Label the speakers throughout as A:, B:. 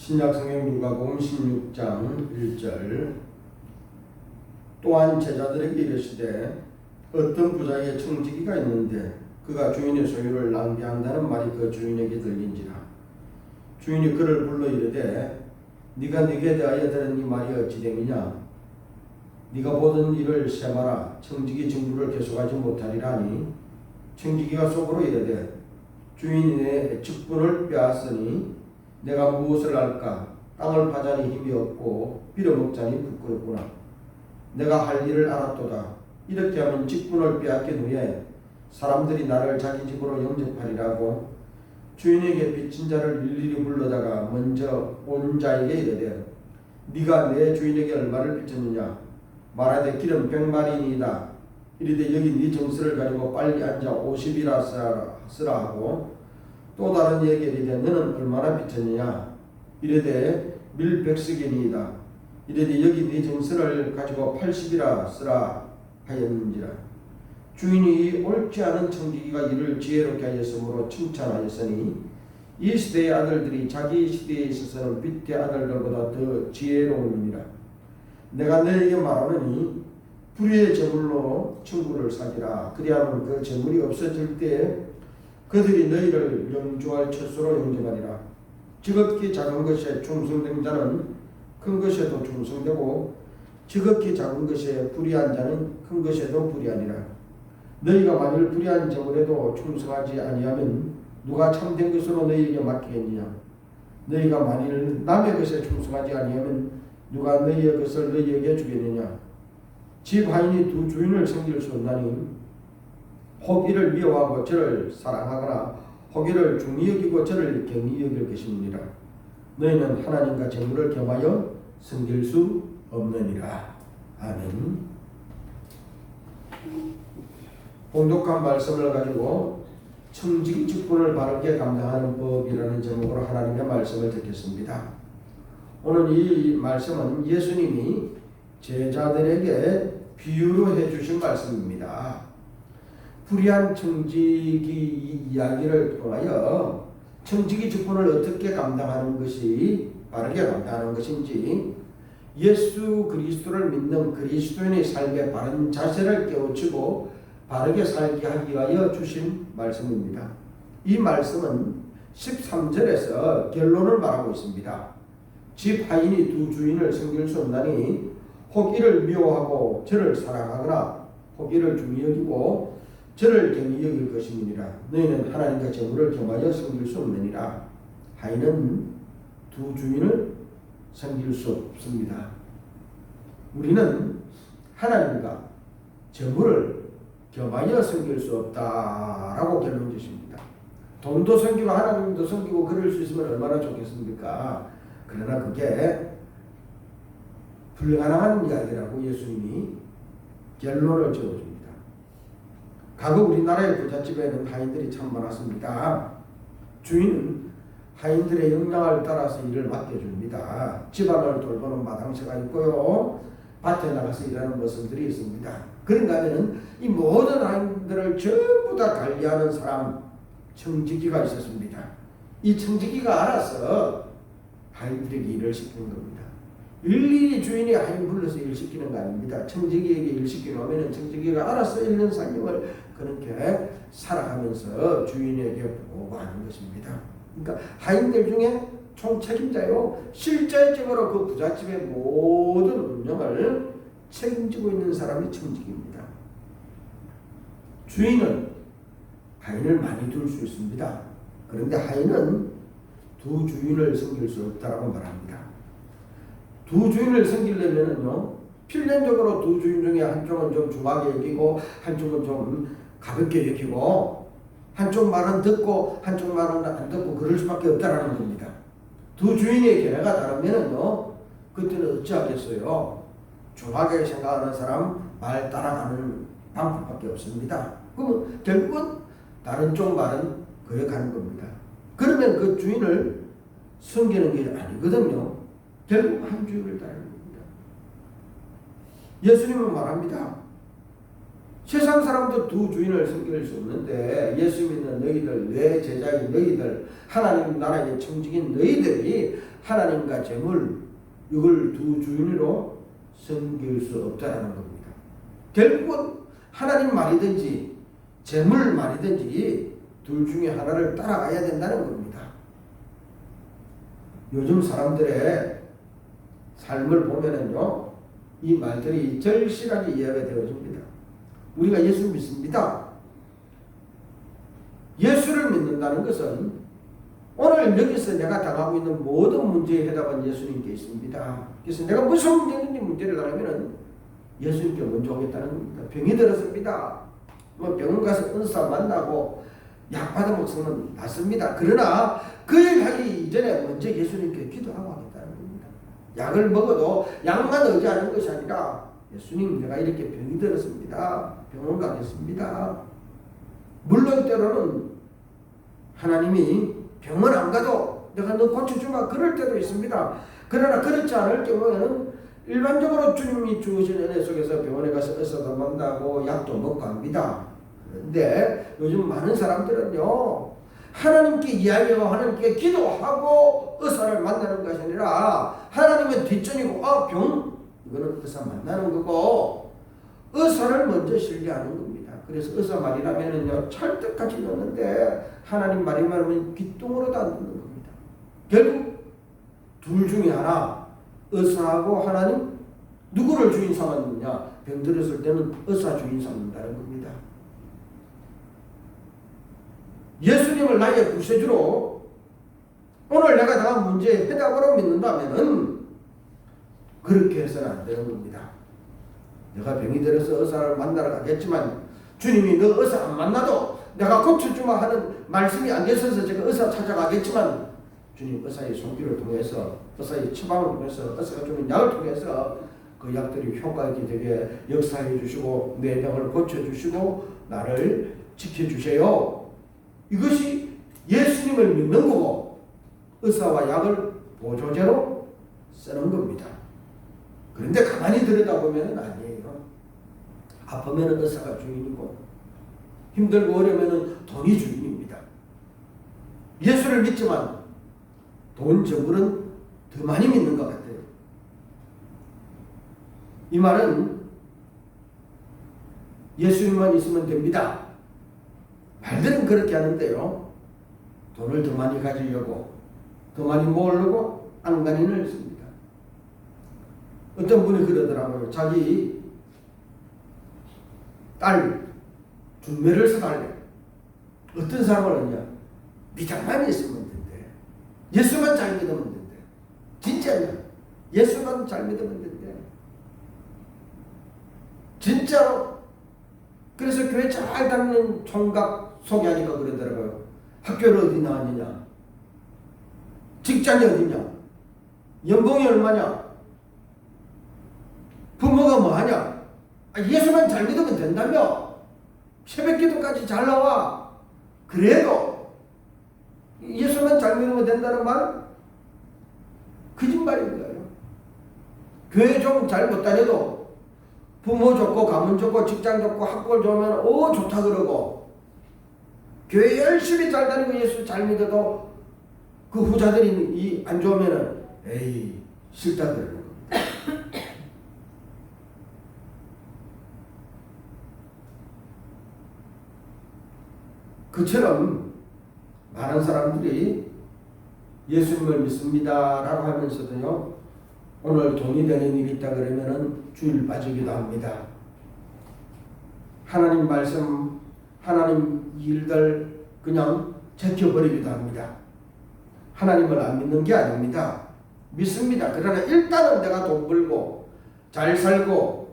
A: 신약성경 누가복음 16장 1절 또한 제자들에게 이르시되 어떤 부자의 청지기가 있는데 그가 주인의 소유를 낭비한다는 말이 그 주인에게 들린지라. 주인이 그를 불러 이르되 네가 네게 대하여 들은 이 말이 어찌 됨이냐. 네가 보던 일을 세마라. 청지기 직무를 계속하지 못하리라 하니 청지기가 속으로 이르되 주인이 내 직분을 빼앗으니 내가 무엇을 할까. 땅을 파자니 힘이 없고 빌어먹자니 부끄럽구나. 내가 할 일을 알았도다. 이렇게 하면 직분을 빼앗긴 후에 사람들이 나를 자기 집으로 영접하리라고 주인에게 빚진 자를 일일이 불러다가 먼저 온 자에게 이르되 네가 내 주인에게 얼마를 빚졌느냐. 말하되 기름 100마리니이다. 이르되 여기 네 정수를 가지고 빨리 앉아 50이라 쓰라 하고 또 다른 이에게 이르되 너는 얼마나 빚졌느냐. 이르되 밀 100스게니이다. 이르되 여기 네 정수를 가지고 80이라 쓰라 하였는지라. 주인이 옳지 않은 청지기가 이를 지혜롭게 하였으므로 칭찬하였으니 이 시대의 아들들이 자기 시대에 있어서는 빚의 아들들보다 더 지혜로우니라. 내가 너에게 말하노니 불의의 제물로 친구를 사지라. 그리하면 그 제물이 없어질 때에 그들이 너희를 영주할 처소로 영접하리라. 지극히 작은 것에 충성된 자는 큰 것에도 충성되고 지극히 작은 것에 불의한 자는 큰 것에도 불의하니라. 너희가 만일 불의한 제물에도 충성하지 아니하면 누가 참된 것으로 너희에게 맡기겠느냐. 너희가 만일 남의 것에 충성하지 아니하면 누가 너희의 것을 너희에게 주겠느냐. 집 하인이 두 주인을 섬길 수 없나니 혹 이를 미워하고 저를 사랑하거나 혹 이를 중히 여기고 저를 경히 여길 것이니라. 너희는 하나님과 재물을 겸하여 섬길 수 없느니라. 아멘. 봉독한 말씀을 가지고 청지기 직분을 바르게 감당하는 법이라는 제목으로 하나님의 말씀을 듣겠습니다. 오늘 이 말씀은 예수님이 제자들에게 비유로 해주신 말씀입니다. 불의한 청지기 이야기를 통하여 청지기 직분을 어떻게 감당하는 것이 바르게 감당하는 것인지 예수 그리스도를 믿는 그리스도인의 삶의 바른 자세를 깨우치고 바르게 살게 하기 위하여 주신 말씀입니다. 이 말씀은 13절에서 결론을 말하고 있습니다. 집 하인이 두 주인을 섬길 수 없나니 혹 이를 미워하고 저를 사랑하거나 혹 이를 중히 여기고 저를 경히 여길 것이니라. 너희는 하나님과 재물을 겸하여 섬길 수 없느니라. 하인은 두 주인을 섬길 수 없습니다. 우리는 하나님과 재물을 겸하여 섬길 수 없다라고 결론 주십니다. 돈도 섬기고 하나님도 섬기고 그럴 수 있으면 얼마나 좋겠습니까? 그러나 그게 불가능한 이야기라고 예수님이 결론을 지어줍니다. 과거 우리나라의 부잣집에는 하인들이 참 많았습니다. 주인은 하인들의 역량을 따라서 일을 맡겨줍니다. 집안을 돌보는 마당새가 있고요. 밭에 나가서 일하는 모습들이 있습니다. 그런가 하면 이 모든 하인들을 전부 다 관리하는 사람, 청지기가 있었습니다. 이 청지기가 알아서 하인들에게 일을 시키는 겁니다. 일일이 주인이 하인 불러서 일 시키는 거 아닙니다. 청지기에게 일 시키려면 청지기가 알아서 1년 3개월 그렇게 살아가면서 주인에게 보고하는 것입니다. 그러니까 하인들 중에 총책임자요. 실질적으로 그 부잣집의 모든 운영을 책임지고 있는 사람이 청지기입니다. 주인은 하인을 많이 둘 수 있습니다. 그런데 하인은 두 주인을 섬길 수 없다라고 말합니다. 두 주인을 섬기려면요, 필연적으로 두 주인 중에 한쪽은 좀 중하게 여기고 한쪽은 좀 가볍게 여기고 한쪽 말은 듣고 한쪽 말은 안 듣고 그럴 수밖에 없다라는 겁니다. 두 주인의 견해가 다르면은요, 그때는 어찌하겠어요? 중하게 생각하는 사람 말 따라가는 방법밖에 없습니다. 그러면 결국은 다른 쪽 말은 거역하는 겁니다. 그러면 그 주인을 섬기는 게 아니거든요. 결국 한 주인을 따르는 겁니다. 예수님은 말합니다. 세상 사람도 두 주인을 섬길 수 없는데 예수 믿는 너희들, 내 제자인 너희들, 하나님 나라의 청직인 너희들이 하나님과 재물 이걸 두 주인으로 섬길 수 없다는 겁니다. 결국은 하나님 말이든지 재물 말이든지 둘 중에 하나를 따라가야 된다는 겁니다. 요즘 사람들의 삶을 보면은요, 이 말들이 절실하게 이해가 되어집니다. 우리가 예수 믿습니다. 예수를 믿는다는 것은 오늘 여기서 내가 당하고 있는 모든 문제의 해답은 예수님께 있습니다. 그래서 내가 무슨 문제든지 문제를 당하면 예수님께 먼저 오겠다는 겁니다. 병이 들었습니다. 뭐 병원 가서 의사 만나고 약 받아 먹으면 낫습니다. 그러나 그 일 하기 이전에 먼저 예수님께 기도하고 하겠다는 겁니다. 약을 먹어도 약만 의지하는 것이 아니라 예수님, 내가 이렇게 병이 들었습니다. 병원 가겠습니다. 물론 때로는 하나님이 병원 안 가도 내가 너 고쳐주마 그럴 때도 있습니다. 그러나 그렇지 않을 경우에는 일반적으로 주님이 주신 은혜 속에서 병원에 가서 의사도 만나고 약도 먹고 합니다. 그런데 요즘 많은 사람들은요, 하나님께 이야기하고 하나님께 기도하고 의사를 만나는 것이 아니라 하나님은 뒷전이고 병? 이거는 의사 만나는 거고 의사를 먼저 신뢰하는 겁니다. 그래서 의사 말이라면은요, 찰떡같이 넣는데 하나님 말이면 귓등으로 다 넣는 겁니다. 결국 둘 중에 하나, 의사하고 하나님 누구를 주인 삼았느냐? 병들었을 때는 의사 주인 삼는다는 겁니다. 예수님을 나의 구세주로 오늘 내가 당한 문제의 해답으로 믿는다면은 그렇게 해서는 안 되는 겁니다. 내가 병이 들어서 의사를 만나러 가겠지만 주님이 너 의사 안 만나도 내가 고쳐주마 하는 말씀이 안 계셔서 제가 의사 찾아가겠지만 주님 의사의 손길을 통해서 의사의 처방을 통해서 의사가 주는 약을 통해서 그 약들이 효과 있게 되게 역사해 주시고 내 병을 고쳐주시고 나를 지켜주세요. 이것이 예수님을 믿는 거고 의사와 약을 보조제로 쓰는 겁니다. 그런데 가만히 들여다보면 아니에요. 아프면 의사가 주인이고 힘들고 어려우면 돈이 주인입니다. 예수를 믿지만 돈 저물은 더 많이 믿는 것 같아요. 이 말은 예수님만 있으면 됩니다. 말들은 그렇게 하는데요, 돈을 더 많이 가지려고 더 많이 모으려고 안간힘을 씁니다. 어떤 분이 그러더라고요. 자기 딸 중매를 사달래. 어떤 사람을 하냐? 믿음만 있으면 된대. 예수만 잘 믿으면 된대. 진짜냐? 예수만 잘 믿으면 된대. 진짜로. 그래서 교회 잘 다니는 총각 소개하니까 그러더라고요. 학교를 어디 나왔느냐? 직장이 어디냐? 연봉이 얼마냐? 부모가 뭐하냐? 예수만 잘 믿으면 된다며? 새벽기도까지 잘 나와. 그래도 예수만 잘 믿으면 된다는 말은 거짓말인 거예요. 교회 좀 잘 못 다녀도 부모 좋고 가문 좋고 직장 좋고 학벌 좋으면 좋다 그러고 교회 열심히 잘 다니고 예수 잘 믿어도 그 후자들이 안 좋으면은 에이 싫다 그러는 겁니다. 그처럼 많은 사람들이 예수님을 믿습니다 라고 하면서도요, 오늘 돈이 되는 일이 있다 그러면은 주일 빠지기도 합니다. 하나님 말씀, 하나님 일들 그냥 제껴버리기도 합니다. 하나님을 안 믿는 게 아닙니다. 믿습니다. 그러나 일단은 내가 돈 벌고 잘 살고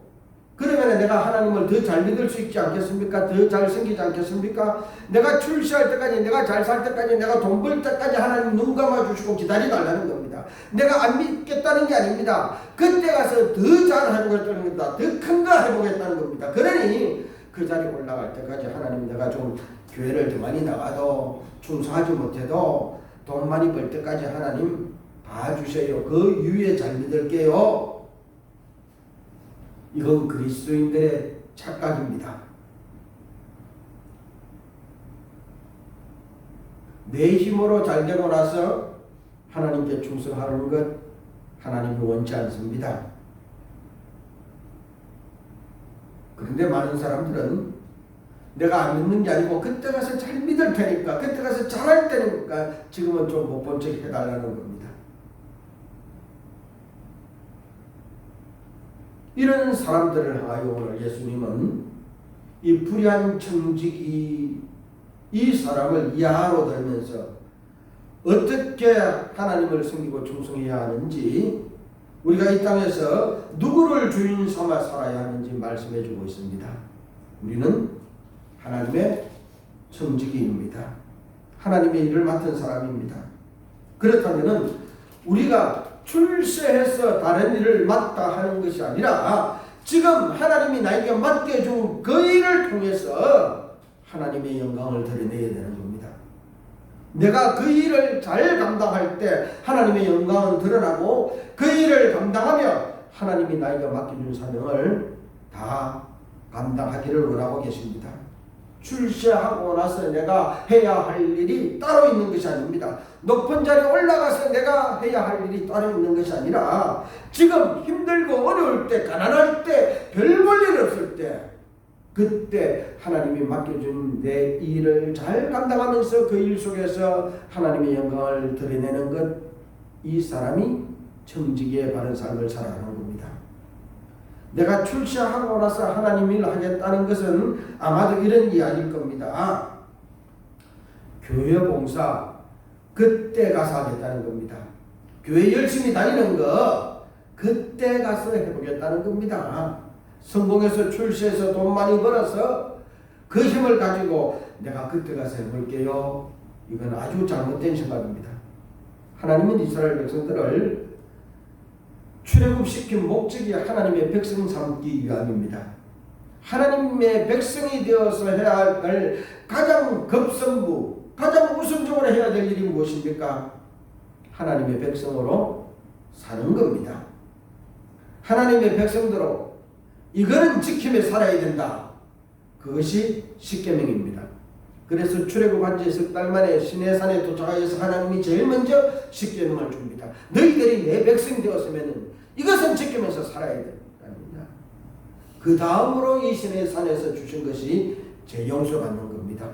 A: 그러면 내가 하나님을 더 잘 믿을 수 있지 않겠습니까? 더 잘 생기지 않겠습니까? 내가 출세할 때까지, 내가 잘 살 때까지, 내가 돈 벌 때까지 하나님 눈 감아주시고 기다려달라는 겁니다. 내가 안 믿겠다는 게 아닙니다. 그때 가서 더 잘 해보겠다는 겁니다. 더 큰 거 해보겠다는 겁니다. 그러니 그 자리에 올라갈 때까지 하나님, 내가 좀 교회를 더 많이 나가도 충성하지 못해도 돈 많이 벌 때까지 하나님 봐주세요. 그 이후에 잘 믿을게요. 이건 그리스도인들의 착각입니다. 내 힘으로 잘 되고 나서 하나님께 충성하는 것 하나님이 원치 않습니다. 그런데 많은 사람들은 내가 안 믿는 게 아니고 그때 가서 잘 믿을 테니까, 그때 가서 잘할 테니까 지금은 좀 못 본 척 해달라는 겁니다. 이런 사람들을 향하여 오늘 예수님은 이 불의한 청지기 이 사람을 이하로 들면서 어떻게 하나님을 섬기고 충성해야 하는지, 우리가 이 땅에서 누구를 주인 삼아 살아야 하는지 말씀해 주고 있습니다. 우리는 하나님의 청지기입니다. 하나님의 일을 맡은 사람입니다. 그렇다면 우리가 출세해서 다른 일을 맡다 하는 것이 아니라 지금 하나님이 나에게 맡겨준 그 일을 통해서 하나님의 영광을 드러내야 되는 겁니다. 내가 그 일을 잘 감당할 때 하나님의 영광은 드러나고, 그 일을 감당하며 하나님이 나에게 맡겨준 사명을 다 감당하기를 원하고 계십니다. 출세하고 나서 내가 해야 할 일이 따로 있는 것이 아닙니다. 높은 자리에 올라가서 내가 해야 할 일이 따로 있는 것이 아니라 지금 힘들고 어려울 때, 가난할 때, 별 볼 일 없을 때, 그때 하나님이 맡겨준 내 일을 잘 감당하면서 그 일 속에서 하나님의 영광을 드러내는 것, 이 사람이 청지기의 바른 삶을 살아가는 겁니다. 내가 출세하고 나서 하나님 일을 하겠다는 것은 아마도 이런 이야기일 겁니다. 교회 봉사 그때 가서 하겠다는 겁니다. 교회 열심히 다니는 거 그때 가서 해보겠다는 겁니다. 성공해서 출세해서 돈 많이 벌어서 그 힘을 가지고 내가 그때 가서 해볼게요. 이건 아주 잘못된 생각입니다. 하나님은 이스라엘 백성들을 출애굽시킨 목적이 하나님의 백성 삼기 위함입니다. 하나님의 백성이 되어서 해야 할 가장 급선무, 가장 우선적으로 해야 될 일이 무엇입니까? 하나님의 백성으로 사는 겁니다. 하나님의 백성들로 이거는 지키며 살아야 된다. 그것이 십계명입니다. 그래서 출애굽한 지 석 달 만에 시내산에 도착하여서 하나님이 제일 먼저 십계명을 줍니다. 너희들이 내 백성이 되었으면 이것은 지키면서 살아야 된다. 그 다음으로 이 시내산에서 주신 것이 제 용서받는 겁니다.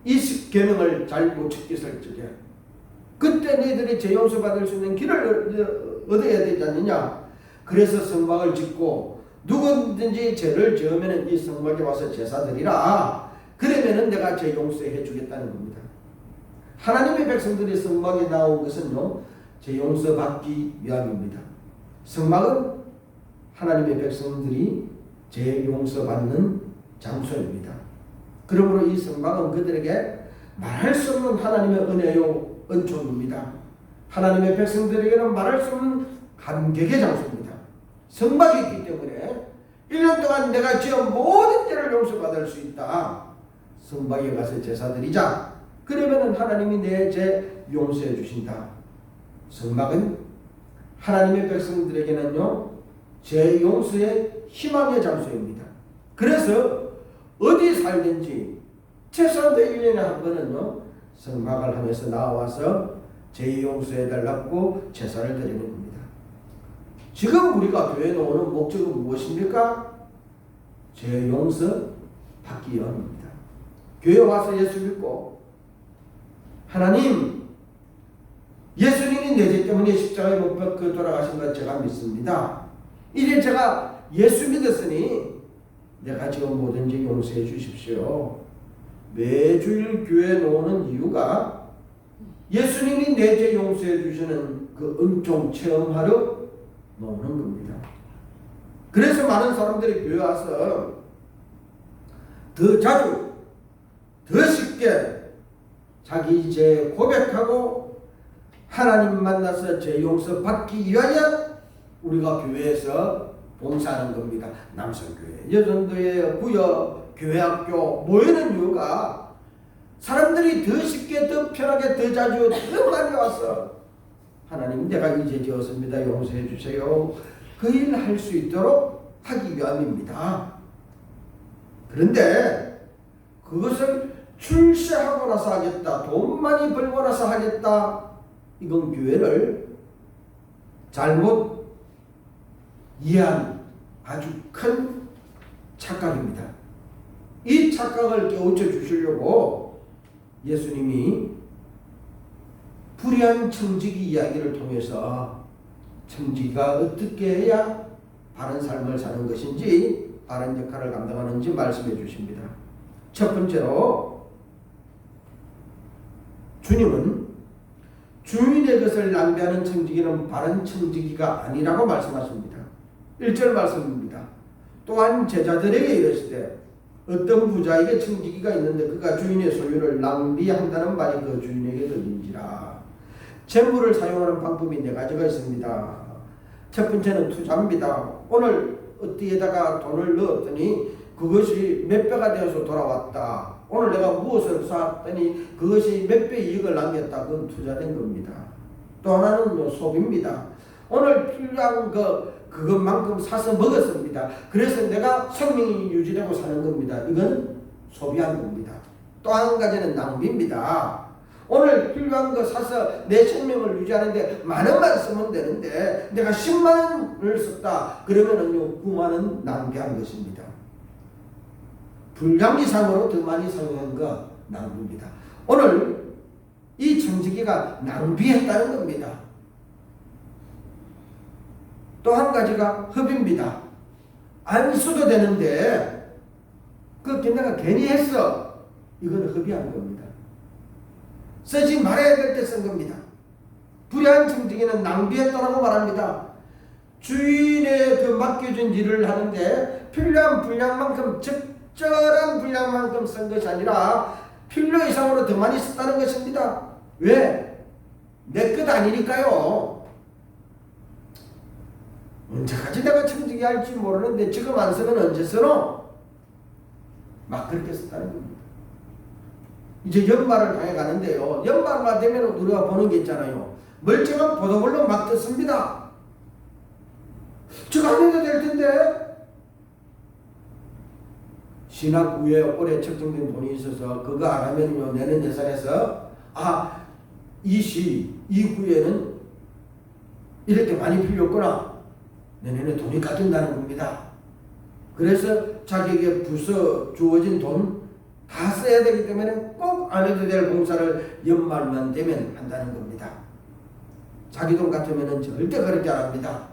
A: 이 십계명을 잘 못 지켰을 적에 그때 너희들이 제 용서받을 수 있는 길을 얻어야 되지 않느냐. 그래서 성막을 짓고 누구든지 죄를 지으면 이 성막에 와서 제사 드리라. 그러면은 내가 죄 용서해 주겠다는 겁니다. 하나님의 백성들이 성막에 나온 것은요, 죄 용서받기 위함입니다. 성막은 하나님의 백성들이 죄 용서받는 장소입니다. 그러므로 이 성막은 그들에게 말할 수 없는 하나님의 은혜요 은총입니다. 하나님의 백성들에게는 말할 수 없는 감격의 장소입니다. 성막이 있기 때문에 1년 동안 내가 지은 모든 죄를 용서받을 수 있다. 성막에 가서 제사 드리자. 그러면 하나님이 내 죄 용서해 주신다. 성막은 하나님의 백성들에게는요, 죄 용서의 희망의 장소입니다. 그래서 어디 살든지 최소한도 1년에 한 번은요, 성막을 하면서 나와서 죄 용서해 달라고 제사를 드리는 겁니다. 지금 우리가 교회에 오는 목적은 무엇입니까? 죄 용서 받기 위함입니다. 교회 와서 예수 믿고 하나님, 예수님이 내 죄 때문에 십자가에 못 박혀 돌아가신 것 제가 믿습니다. 이제 제가 예수 믿었으니 내가 지금 뭐든지 용서해 주십시오. 매주일 교회에 오는 이유가 예수님이 내 죄 용서해 주시는 그 은총 체험하러 오는 겁니다. 그래서 많은 사람들이 교회 와서 더 자주, 더 쉽게 자기 죄 고백하고 하나님 만나서 죄 용서 받기 위하여 우리가 교회에서 봉사하는 겁니다. 남성교회, 여전도회, 부여, 교회학교 모이는 이유가 사람들이 더 쉽게, 더 편하게, 더 자주, 더 많이 와서 하나님, 내가 이 죄 지었습니다. 용서해 주세요. 그 일을 할 수 있도록 하기 위함입니다. 그런데 그것을 출세하고 나서 하겠다, 돈 많이 벌고 나서 하겠다, 이건 교회를 잘못 이해한 아주 큰 착각입니다. 이 착각을 깨우쳐 주시려고 예수님이 불의한 청지기 이야기를 통해서 청지기가 어떻게 해야 바른 삶을 사는 것인지, 바른 역할을 감당하는지 말씀해 주십니다. 첫 번째로 주님은 주인의 것을 낭비하는 청지기는 바른 청지기가 아니라고 말씀하십니다. 1절 말씀입니다. 또한 제자들에게 이르시되 어떤 부자에게 청지기가 있는데 그가 주인의 소유를 낭비한다는 말이 그 주인에게 들린지라. 재물을 사용하는 방법이 4가지가 있습니다. 첫 번째는 투자입니다. 오늘 어디에다가 돈을 넣었더니 그것이 몇 배가 되어서 돌아왔다. 오늘 내가 무엇을 샀더니 그것이 몇 배 이익을 남겼다. 그건 투자된 겁니다. 또 하나는 소비입니다. 오늘 필요한 그것만큼 사서 먹었습니다. 그래서 내가 생명이 유지되고 사는 겁니다. 이건 소비한 겁니다. 또 한 가지는 낭비입니다. 오늘 필요한 거 사서 내 생명을 유지하는데 만원만 쓰면 되는데 내가 10만원을 썼다. 그러면은요 9만원 낭비한 것입니다. 분량 이상으로 더 많이 사용한 거 낭비입니다. 오늘 이 청지기가 낭비했다는 겁니다. 또 한 가지가 흡입니다. 안 써도 되는데 그 내가 괜히 했어. 이거는 흡입한 겁니다. 쓰지 말아야 될 때 쓴 겁니다. 불의한 청지기는 낭비했다라고 말합니다. 주인의 그 맡겨준 일을 하는데 필요한 분량만큼, 적절한 분량만큼 쓴 것이 아니라 필요 이상으로 더 많이 썼다는 것입니다. 왜? 내 것 아니니까요. 언제까지 내가 청지기 할지 모르는데 지금 안 쓰면 언제 쓰노? 막 그렇게 썼다는 겁니다. 이제 연말을 향해 가는데요. 연말만 되면 우리가 보는 게 있잖아요. 멀쩡한 포도벌로 막 뜯습니다. 저거 안 해도 될 텐데. 신학 후에 올해 책정된 돈이 있어서 그거 안 하면요 내년 예산에서 이 후에는 이렇게 많이 필요했구나. 내년에 돈이 깎인다는 겁니다. 그래서 자기에게 부서 주어진 돈 다 써야 되기 때문에 꼭 안 해도 될 봉사를 연말만 되면 한다는 겁니다. 자기 돈 같으면 절대 그렇게 안 합니다.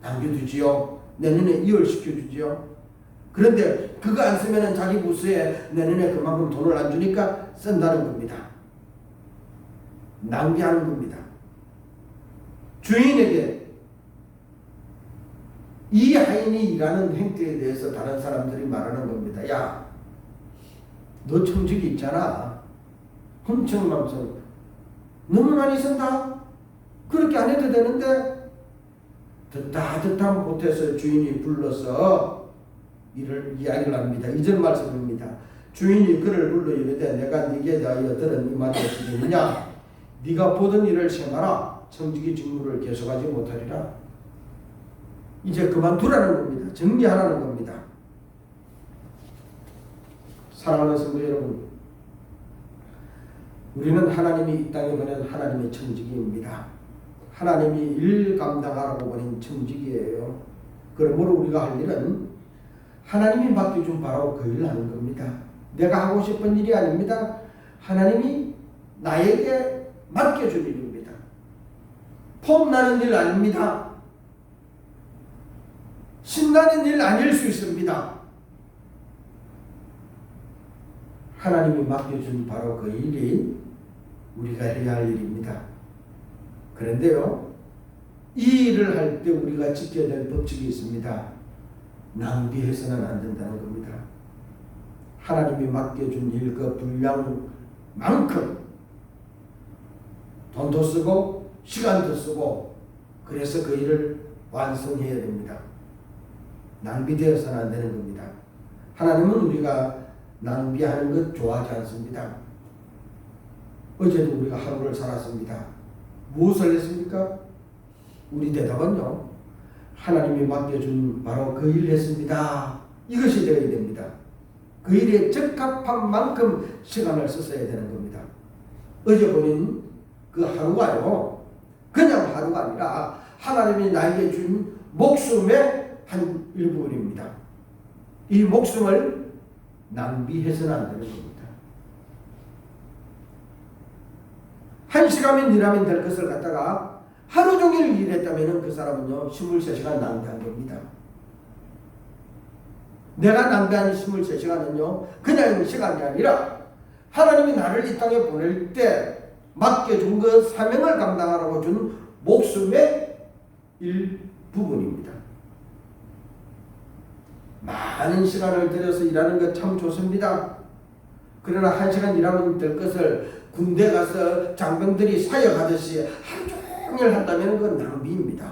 A: 남겨두지요. 내년에 이월시켜주지요. 그런데 그거 안 쓰면 자기 부서에 내년에 그만큼 돈을 안 주니까 쓴다는 겁니다. 낭비하는 겁니다. 주인에게 이 하인이 일하는 행태에 대해서 다른 사람들이 말하는 겁니다. 야, 너 청직이 있잖아. 훔청망청 너무 많이 쓴다. 그렇게 안 해도 되는데. 듣다 못해서 주인이 불러서 이야기를 합니다. 2절 말씀입니다. 주인이 그를 불러 이르되 내가 네게 대하여 들은 이 말이 어찌되느냐. 네가 보던 일을 생하라. 청지기 직무를 계속하지 못하리라. 이제 그만두라는 겁니다. 정리하라는 겁니다. 사랑하는 성도 여러분, 우리는 하나님이 이 땅에 보낸 하나님의 청지기입니다. 하나님이 일 감당하라고 보낸 청지기예요. 그러므로 우리가 할 일은 하나님이 맡겨준 바로 그 일을 하는 겁니다. 내가 하고 싶은 일이 아닙니다. 하나님이 나에게 맡겨준 일입니다. 폼나는 일 아닙니다. 신나는 일 아닐 수 있습니다. 하나님이 맡겨준 바로 그 일이 우리가 해야 할 일입니다. 그런데요, 이 일을 할 때 우리가 지켜야 될 법칙이 있습니다. 낭비해서는 안 된다는 겁니다. 하나님이 맡겨준 일 그 분량만큼 돈도 쓰고 시간도 쓰고 그래서 그 일을 완성해야 됩니다. 낭비되어서는 안 되는 겁니다. 하나님은 우리가 낭비하는 것 좋아하지 않습니다. 어제도 우리가 하루를 살았습니다. 무엇을 했습니까? 우리 대답은요, 하나님이 맡겨준 바로 그 일을 했습니다. 이것이 되어야 됩니다. 그 일에 적합한 만큼 시간을 썼어야 되는 겁니다. 어제 보낸 그 하루가요, 그냥 하루가 아니라 하나님이 나에게 준 목숨의 한 일부분입니다. 이 목숨을 낭비해서는 안 되는 겁니다. 1시간이면 일하면 될 것을 갖다가 하루 종일 일했다면 그 사람은요 23시간 낭비한 겁니다. 내가 낭비한 23시간은요 그냥 시간이 아니라 하나님이 나를 이 땅에 보낼 때 맡겨준 그 사명을 감당하라고 준 목숨의 일부분입니다. 많은 시간을 들여서 일하는 것 참 좋습니다. 그러나 1시간 일하면 될 것을 군대 가서 장병들이 사역하듯이 하루 종일 한다면 그건 낭비입니다.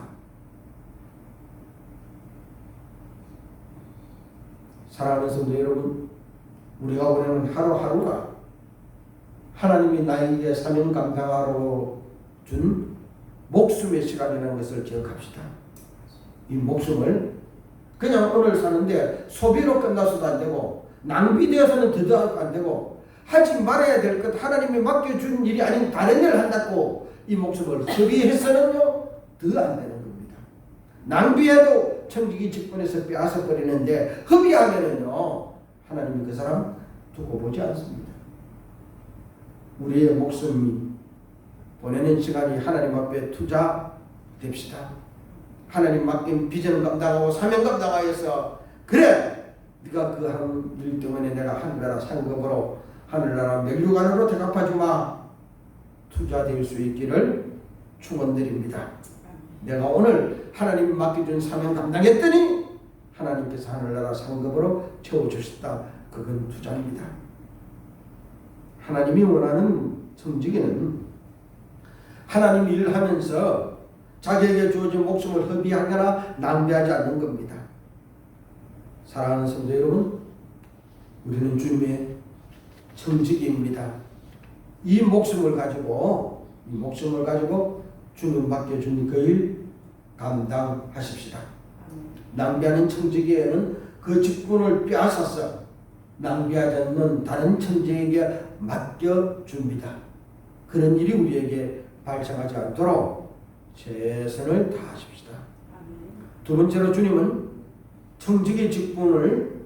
A: 사랑하는 성도 여러분, 우리가 보내는 하루하루가 하나님이 나에게 사명 감당하러 준 목숨의 시간이라는 것을 기억합시다. 이 목숨을 그냥 오늘 사는데 소비로 끝나서도 안 되고 낭비되어서는 더도 안 되고 하지 말아야 될 것 하나님이 맡겨준 일이 아닌 다른 일을 한다고 이 목숨을 허비해서는요 더 안 되는 겁니다. 낭비해도 천지기 직분에서 빼앗아 버리는데 허비하면은요 하나님이 그 사람 두고 보지 않습니다. 우리의 목숨이 보내는 시간이 하나님 앞에 투자됩시다. 하나님 맡긴 비전 감당하고 사명 감당하여서 그래 네가 그 한 일 때문에 내가 하늘나라 상급으로 하늘나라 멸류관으로 대갚아주마 투자될 수 있기를 축원드립니다. 내가 오늘 하나님 맡겨준 사명 감당했더니 하나님께서 하늘나라 상급으로 채워주셨다. 그건 투자입니다. 하나님이 원하는 성직에는 하나님 일을 하면서 자기에게 주어진 목숨을 허비하거나 낭비하지 않는 겁니다. 사랑하는 성도 여러분, 우리는 주님의 청지기입니다. 이 목숨을 가지고 주님 맡겨준 그 일 감당하십시다. 낭비하는 청지기에는 그 직분을 빼앗아서 낭비하지 않는 다른 청지기에게 맡겨줍니다. 그런 일이 우리에게 발생하지 않도록 최선을 다하십시다. 두 번째로 주님은 청지기 직분을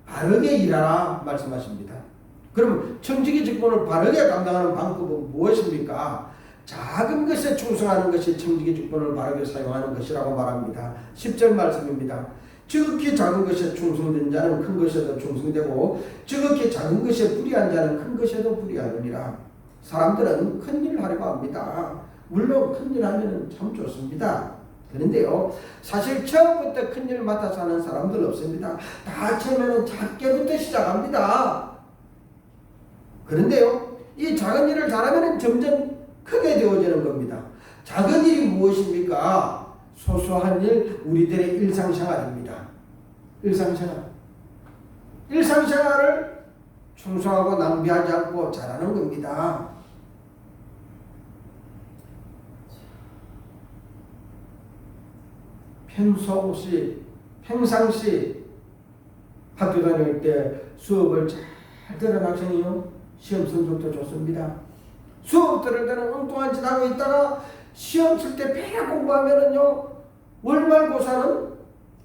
A: 바르게 일하라 말씀하십니다. 그럼 청지기 직분을 바르게 감당하는 방법은 무엇입니까? 작은 것에 충성하는 것이 청지기 직분을 바르게 사용하는 것이라고 말합니다. 10절 말씀입니다. 지극히 작은 것에 충성된 자는 큰 것에도 충성되고 지극히 작은 것에 불의한 자는 큰 것에도 불의하느니라. 사람들은 큰 일을 하려고 합니다. 물론 큰 일 하면 참 좋습니다. 그런데요, 사실 처음부터 큰 일을 맡아서 하는 사람들 없습니다. 다 처음에는 작게부터 시작합니다. 그런데요, 이 작은 일을 잘하면 점점 크게 되어지는 겁니다. 작은 일이 무엇입니까? 소소한 일, 우리들의 일상생활입니다. 일상생활을 충성하고 낭비하지 않고 잘하는 겁니다. 평상시 학교 다닐 때 수업을 잘 들은 학생이요 시험 성적도 좋습니다. 수업 들을 때는 엉뚱한 짓 하고 있다가 시험 칠 때 배려 공부하면은요 월말고사는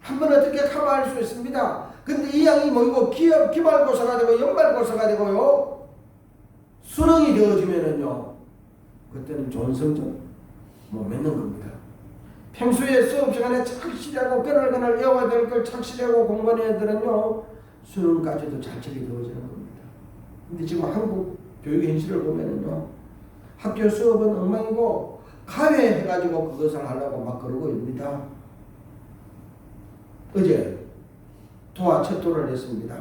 A: 한번 어떻게 커버할 수 있습니다. 근데 이 양이 뭐이고 기말고사가 되고 연말고사가 되고요 수능이 되어지면은요 그때는 좋은 성적 못 맺는 겁니다. 평소에 수업 시간에 착실하고 그날 외워야 될 걸 착실하고 공부하는 애들은요 수능까지도 잘 치게 되어지는 겁니다. 근데 지금 한국 교육의 현실을 보면은요 학교 수업은 엉망이고 가외해가지고 그것을 하려고 막 그러고 있습니다. 어제 도화 첫돌을 했습니다.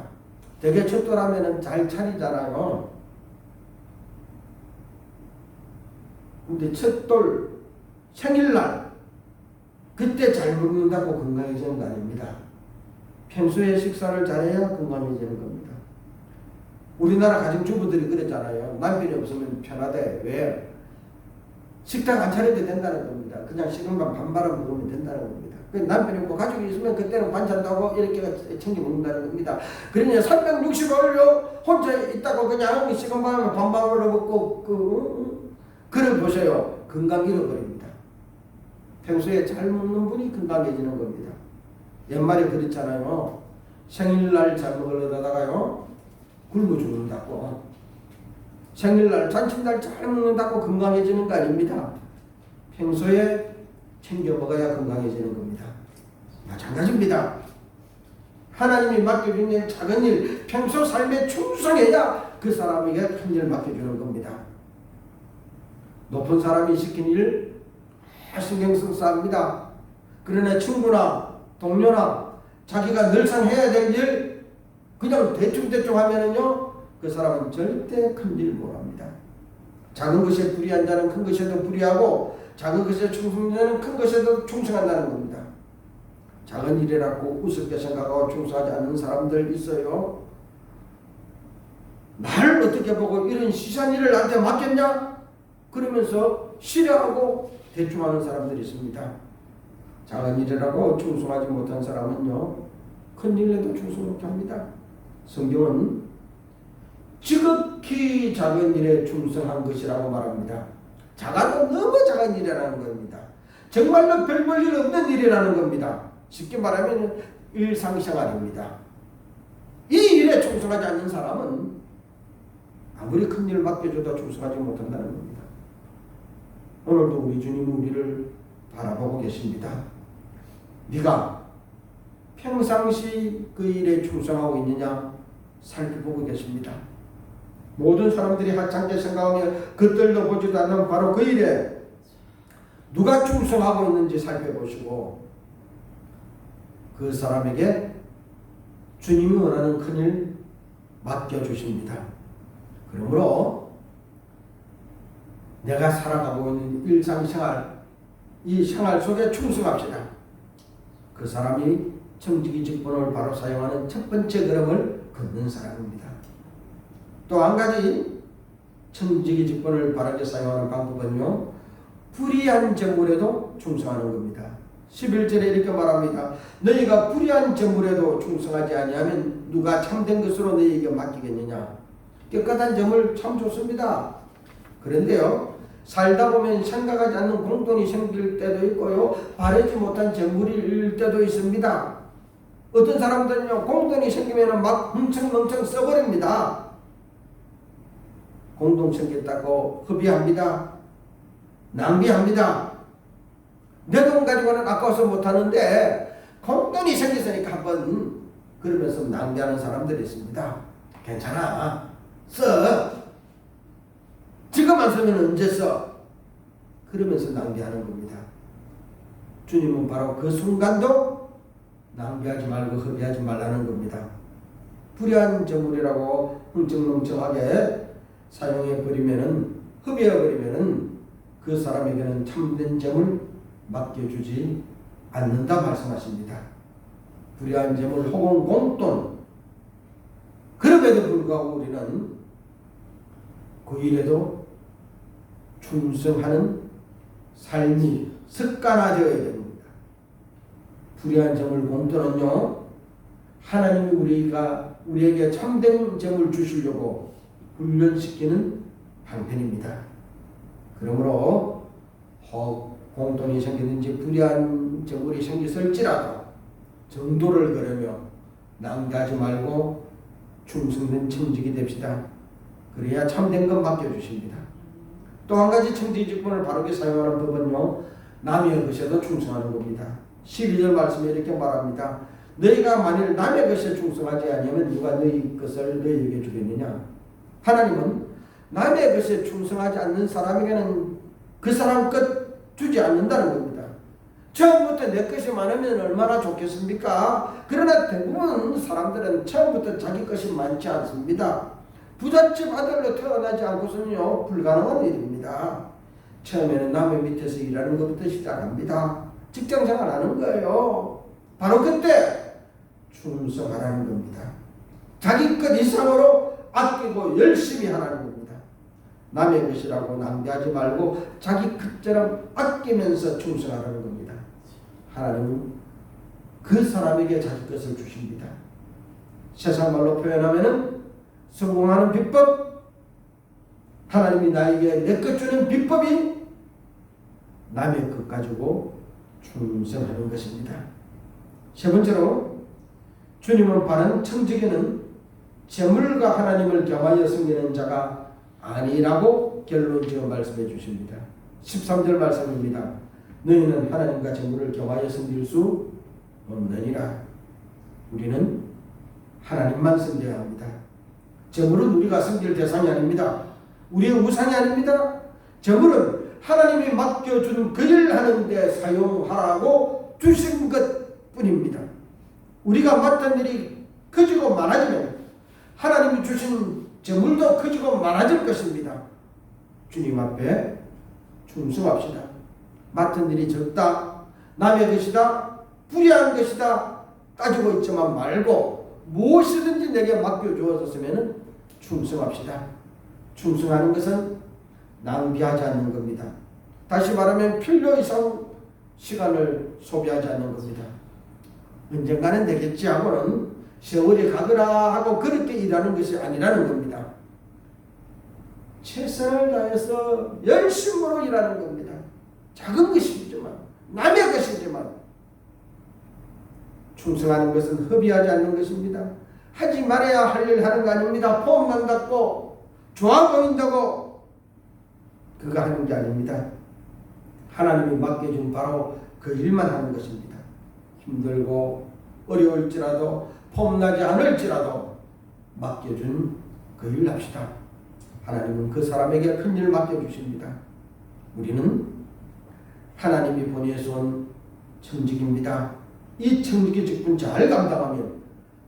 A: 되게 첫돌하면은 잘 차리잖아요. 근데 첫돌 생일날 그때 잘 먹는다고 건강해지는 거 아닙니다. 평소에 식사를 잘해야 건강해지는 겁니다. 우리나라 가정주부들이 그랬잖아요. 남편이 없으면 편하대. 왜? 식당 안 차려도 된다는 겁니다. 그냥 식은밥 반바람 먹으면 된다는 겁니다. 그 남편이 없고 가족이 있으면 그때는 반찬도 하고 이렇게 챙겨 먹는다는 겁니다. 그러니 365일요 혼자 있다고 그냥 시간 가면 반방으로 먹고 그걸 보세요. 건강 잃어버립니다. 평소에 잘 먹는 분이 건강해지는 겁니다. 옛말에 그랬잖아요. 생일날 잘 먹으려다가요 굶어 죽는다고. 생일날 잔칫날 잘 먹는다고 건강해지는 거 아닙니다. 평소에 챙겨 먹어야 건강해지는 겁니다. 마찬가지입니다. 하나님이 맡겨준 일, 작은 일, 평소 삶에 충성해야 그 사람에게 큰 일 맡겨주는 겁니다. 높은 사람이 시킨 일 신경 씁니다. 그러나 친구나 동료나 자기가 늘상 해야 될 일 그냥 대충 하면은요 그 사람은 절대 큰 일 못합니다. 작은 것에 불의한 자는 큰 것에도 불의하고 작은 것에 충성자는 큰 것에도 충성한다는 겁니다. 작은 일이라고 우습게 생각하고 충성하지 않는 사람들 있어요. 나를 어떻게 보고 이런 시산 일을 나한테 맡겼냐? 그러면서 싫어하고 대충하는 사람들이 있습니다. 작은 일이라고 충성하지 못한 사람은요 큰 일에도 충성 못합니다. 성경은 지극히 작은 일에 충성한 것이라고 말합니다. 작아도 너무 작은 일이라는 겁니다. 정말로 별 볼 일 없는 일이라는 겁니다. 쉽게 말하면 일상생활입니다. 이 일에 충성하지 않는 사람은 아무리 큰 일을 맡겨줘도 충성하지 못한다는 겁니다. 오늘도 우리 주님은 우리를 바라보고 계십니다. 네가 평상시 그 일에 충성하고 있느냐 살펴보고 계십니다. 모든 사람들이 하찮게 생각하며 그들도 보지도 않는 바로 그 일에 누가 충성하고 있는지 살펴보시고 그 사람에게 주님이 원하는 큰일 맡겨주십니다. 그러므로 내가 살아가고 있는 일상생활 이 생활 속에 충성합시다. 그 사람이 청지기 직분을 바로 사용하는 첫 번째 걸음을 걷는 사람입니다. 또 한 가지 청지기 직분을 바르게 사용하는 방법은요 불의한 재물에도 충성하는 겁니다. 11절에 이렇게 말합니다. 너희가 불의한 재물에도 충성하지 아니하면 누가 참된 것으로 너희에게 맡기겠느냐. 깨끗한 재물 참 좋습니다. 그런데요 살다 보면 생각하지 않는 공돈이 생길 때도 있고요 바르지 못한 재물일 때도 있습니다. 어떤 사람들은요 공돈이 생기면 막 멍청멍청 써버립니다. 공돈 생겼다고 허비합니다. 낭비합니다. 내 돈 가지고는 아까워서 못하는데 공돈이 생겼으니까 한번 그러면서 낭비하는 사람들이 있습니다. 괜찮아 써. 지금 안 쓰면 언제 써? 그러면서 낭비하는 겁니다. 주님은 바로 그 순간도 낭비하지 말고 허비하지 말라는 겁니다. 불의한 재물이라고 흥청망청하게 사용해버리면은 허비해버리면은 그 사람에게는 참된 재물 맡겨주지 않는다 말씀하십니다. 불의한 재물 혹은 공돈 그럼에도 불구하고 우리는 그 일에도 충성하는 삶이 습관화되어야 됩니다. 불의한 재물 공돈은요 하나님이 우리에게 참된 재물 주시려고 훈련시키는 방편입니다. 그러므로 공돈이 생기든지 불의한 재물이 생겼을지라도 정도를 걸으며 낭비하지 말고 충성된 청지기 됩시다. 그래야 참된 것 맡겨주십니다. 또 한 가지 청지기 직분을 바르게 사용하는 법은요 남의 것에도 충성하는 겁니다. 12절 말씀에 이렇게 말합니다. 너희가 만일 남의 것에 충성하지 아니하면 누가 너희 것을 너희에게 주겠느냐. 하나님은 남의 것에 충성하지 않는 사람에게는 그 사람 것 주지 않는다는 겁니다. 처음부터 내 것이 많으면 얼마나 좋겠습니까? 그러나 대부분 사람들은 처음부터 자기 것이 많지 않습니다. 부잣집 아들로 태어나지 않고서는요 불가능한 일입니다. 처음에는 남의 밑에서 일하는 것부터 시작합니다. 직장생활 하는 거예요. 바로 그때 충성하라는 겁니다. 자기 것 이상으로 아끼고 열심히 하라는 겁니다. 남의 것이라고 낭비하지 말고 자기 것처럼 아끼면서 충성하라는 겁니다. 하나님은 그 사람에게 자기 것을 주십니다. 세상 말로 표현하면은 성공하는 비법, 하나님이 나에게 내 것 주는 비법이 남의 것 가지고 충성하는 것입니다. 세 번째로 주님은 바른 청지기는 재물과 하나님을 겸하여 섬기는 자가 아니라고 결론지어 말씀해 주십니다. 13절 말씀입니다. 너희는 하나님과 재물을 겸하여 섬길 수 없느니라. 우리는 하나님만 섬겨야 합니다. 재물은 우리가 섬길 대상이 아닙니다. 우리의 우상이 아닙니다. 재물은 하나님이 맡겨준 그 일 하는데 사용하라고 주신 것 뿐입니다. 우리가 맡은 일이 커지고 많아지면 하나님이 주신 재물도 커지고 많아질 것입니다. 주님 앞에 충성합시다. 맡은 일이 적다, 남의 것이다, 불의한 것이다 따지고 있지만 말고 무엇이든지 내게 맡겨주어졌으면 충성합시다. 충성하는 것은 낭비하지 않는 겁니다. 다시 말하면 필요 이상 시간을 소비하지 않는 겁니다. 언젠가는 되겠지 하고는 세월이 가거라 하고 그렇게 일하는 것이 아니라는 겁니다. 최선을 다해서 열심으로 일하는 겁니다. 작은 것이지만 남의 것이지만 충성하는 것은 허비하지 않는 것입니다. 하지 말아야 할 일 하는 거 아닙니다. 폼만 갖고 좋아 보인다고 그거 하는 게 아닙니다. 하나님이 맡겨준 바로 그 일만 하는 것입니다. 힘들고 어려울지라도 폼나지 않을지라도 맡겨준 그 일 합시다. 하나님은 그 사람에게 큰 일 맡겨주십니다. 우리는 하나님이 보내서 온 청직입니다. 이 청직의 직분 잘 감당하면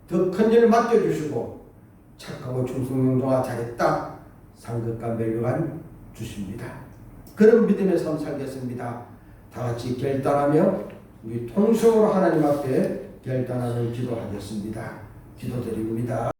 A: 더 큰 일 맡겨주시고 착하고 충성용도가 잘했다 상급과 멸류관 주십니다. 그런 믿음의 삶 살겠습니다. 다 같이 결단하며 우리 통성으로 하나님 앞에 결단하는 기도하겠습니다. 기도드립니다.